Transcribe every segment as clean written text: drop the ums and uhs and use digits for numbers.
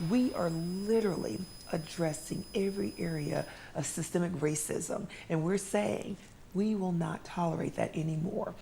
We are literally addressing every area of systemic racism, and we're saying we will not tolerate that anymore.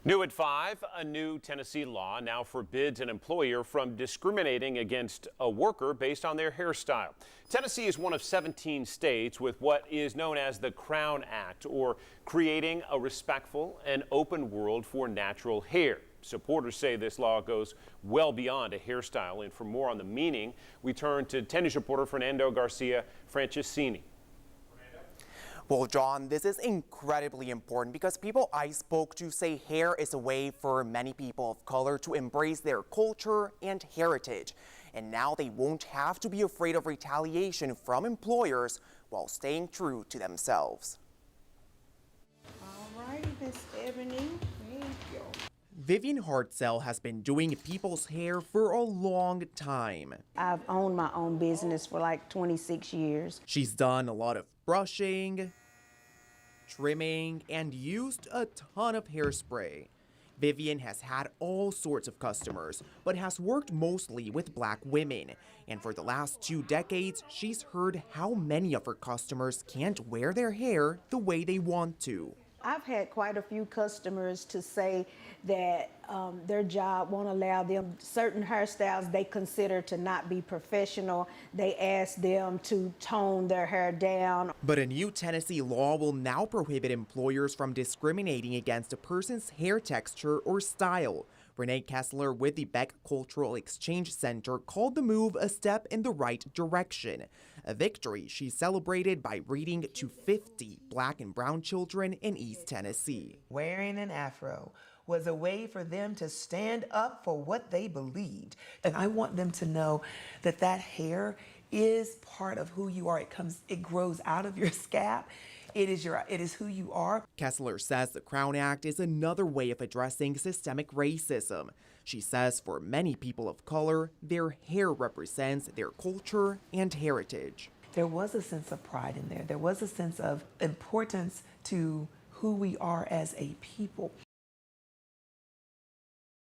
New at 5, a new Tennessee law now forbids an employer from discriminating against a worker based on their hairstyle. Tennessee is one of 17 states with what is known as the Crown Act, or creating a respectful and open world for natural hair. Supporters say this law goes well beyond a hairstyle, and for more on the meaning, we turn to 10 News reporter Fernando Garcia Franceschini. Well, John, this is incredibly important because people I spoke to say hair is a way for many people of color to embrace their culture and heritage. And now they won't have to be afraid of retaliation from employers while staying true to themselves. All righty, Miss Ebony. Thank you. Vivian Hartzell has been doing people's hair for a long time. I've owned my own business for like 26 years. She's done a lot of brushing, trimming, and used a ton of hairspray. Vivian has had all sorts of customers, but has worked mostly with Black women. And for the last 2 decades, she's heard how many of her customers can't wear their hair the way they want to. I've had quite a few customers to say that their job won't allow them certain hairstyles they consider to not be professional. They ask them to tone their hair down. But a new Tennessee law will now prohibit employers from discriminating against a person's hair texture or style. Renee Kessler with the Beck Cultural Exchange Center called the move a step in the right direction. A victory she celebrated by reading to 50 Black and brown children in East Tennessee. Wearing an afro was a way for them to stand up for what they believed. And I want them to know that that hair is part of who you are. It grows out of your scalp. It is who you are. Kessler says the Crown Act is another way of addressing systemic racism. She says for many people of color, their hair represents their culture and heritage. There was a sense of pride in there. There was a sense of importance to who we are as a people.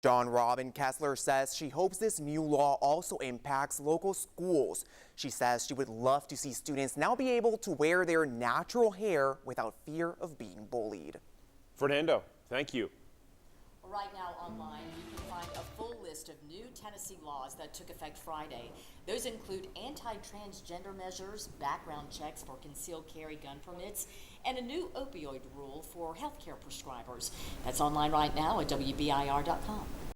John Robin Kessler says she hopes this new law also impacts local schools. She says she would love to see students now be able to wear their natural hair without fear of being bullied. Fernando, thank you. Right now online, you can find a full list of new Tennessee laws that took effect Friday. Those include anti-transgender measures, background checks for concealed carry gun permits, and a new opioid rule for healthcare prescribers. That's online right now at WBIR.com.